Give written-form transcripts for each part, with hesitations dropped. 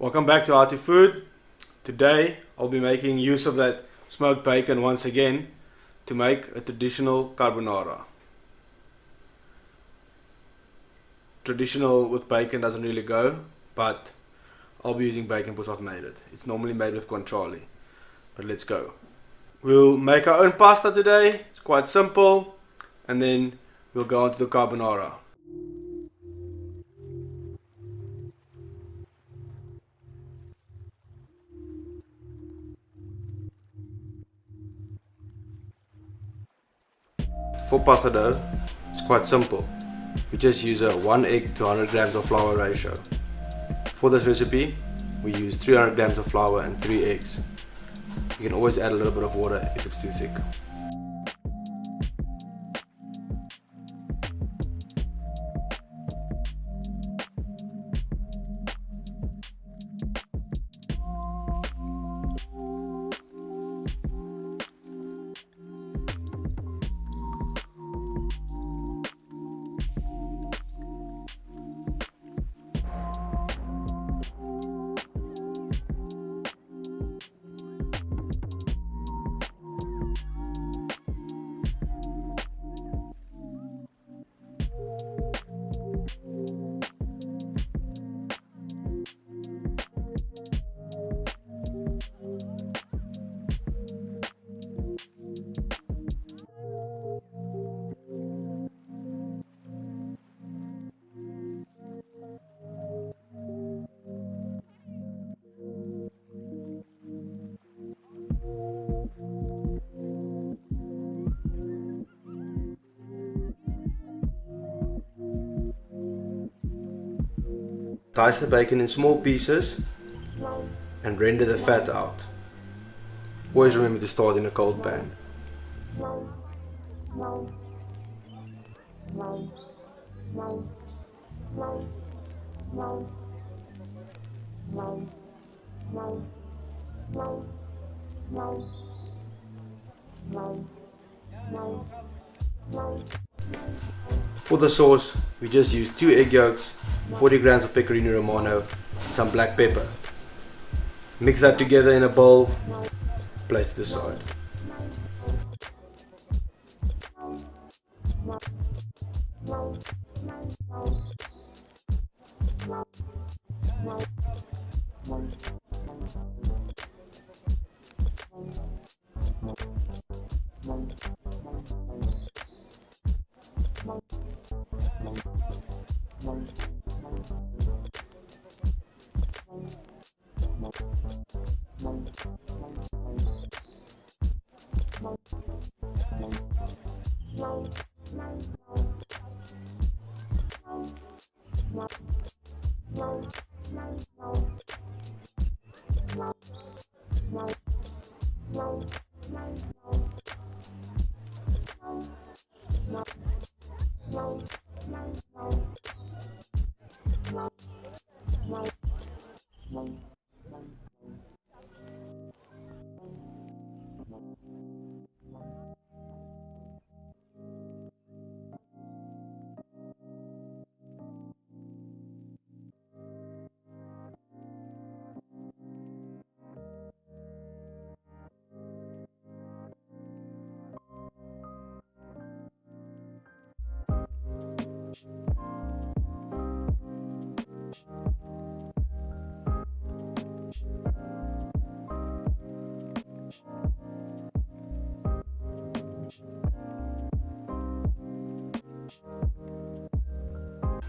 Welcome back to Hearty Food. Today I'll be making use of that smoked bacon once again to make a traditional carbonara. Traditional with bacon doesn't really go, but I'll be using bacon because I've made it. It's normally made with guanciale, but let's go. We'll make our own pasta today. It's quite simple, and then we'll go on to the carbonara. For pasta dough, it's quite simple. We just use a 1 egg to 100 grams of flour ratio. For this recipe, we use 300 grams of flour and 3 eggs. You can always add a little bit of water if it's too thick. Dice the bacon in small pieces and render the fat out. Always remember to start in a cold pan. For the sauce, we just use 2 egg yolks, 40 grams of Pecorino Romano, and some black pepper. Mix that together in a bowl, place to the side.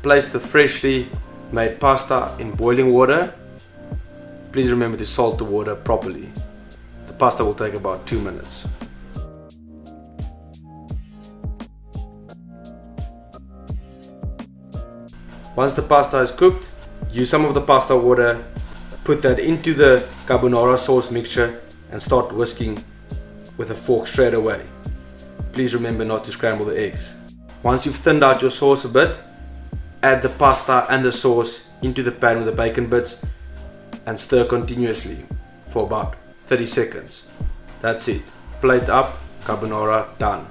Place the freshly made pasta in boiling water. Please remember to salt the water properly. The pasta will take about 2 minutes. Once the pasta is cooked, use some of the pasta water, put that into the carbonara sauce mixture and start whisking with a fork straight away. Please remember not to scramble the eggs. Once you've thinned out your sauce a bit, add the pasta and the sauce into the pan with the bacon bits and stir continuously for about 30 seconds. That's it. Plate up, carbonara done.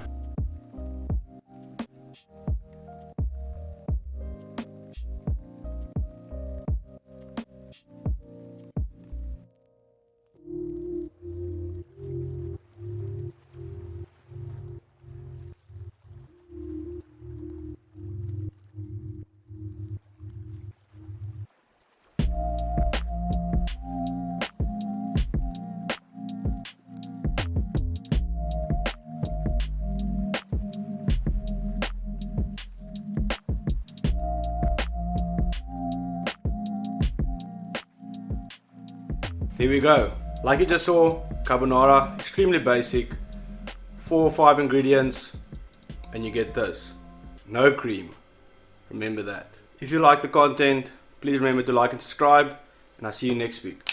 There we go. Like you just saw, carbonara, extremely basic. 4 or 5 ingredients and you get this. No cream. Remember that. If you like the content, please remember to like and subscribe, and I'll see you next week.